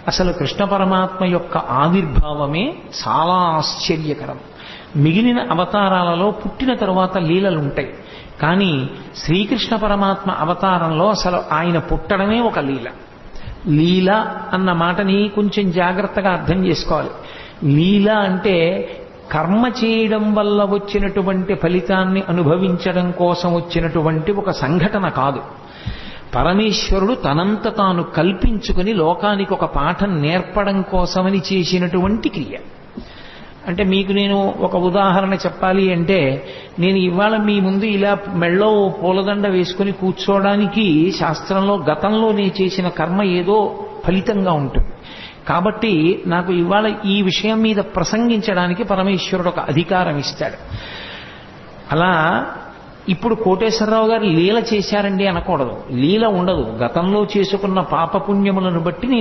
అసలు కృష్ణ పరమాత్మ యొక్క ఆవిర్భావమే చాలా ఆశ్చర్యకరం. మిగిలిన అవతారాలలో పుట్టిన తరువాత లీలలు ఉంటాయి, కానీ శ్రీకృష్ణ పరమాత్మ అవతారంలో అసలు ఆయన పుట్టడమే ఒక లీల. లీల అన్న మాటని కొంచెం జాగ్రత్తగా అర్థం చేసుకోవాలి. లీల అంటే కర్మ చేయడం వల్ల వచ్చినటువంటి ఫలితాన్ని అనుభవించడం కోసం వచ్చినటువంటి ఒక సంఘటన కాదు. పరమేశ్వరుడు తనంత తాను కల్పించుకుని లోకానికి ఒక పాఠం నేర్పడం కోసమని చేసినటువంటి క్రియ. అంటే మీకు నేను ఒక ఉదాహరణ చెప్పాలి అంటే, నేను ఇవాళ మీ ముందు ఇలా మెళ్ళో పూలదండ వేసుకుని కూర్చోవడానికి శాస్త్రంలో గతంలో నేను చేసిన కర్మ ఏదో ఫలితంగా ఉంటుంది. కాబట్టి నాకు ఇవాళ ఈ విషయం మీద ప్రసంగించడానికి పరమేశ్వరుడు ఒక అధికారం ఇస్తాడు. అలా ఇప్పుడు కోటేశ్వరరావు గారు లీల చేశారండి అనకూడదు. లీల ఉండదు. గతంలో చేసుకున్న పాపపుణ్యములను బట్టి నేను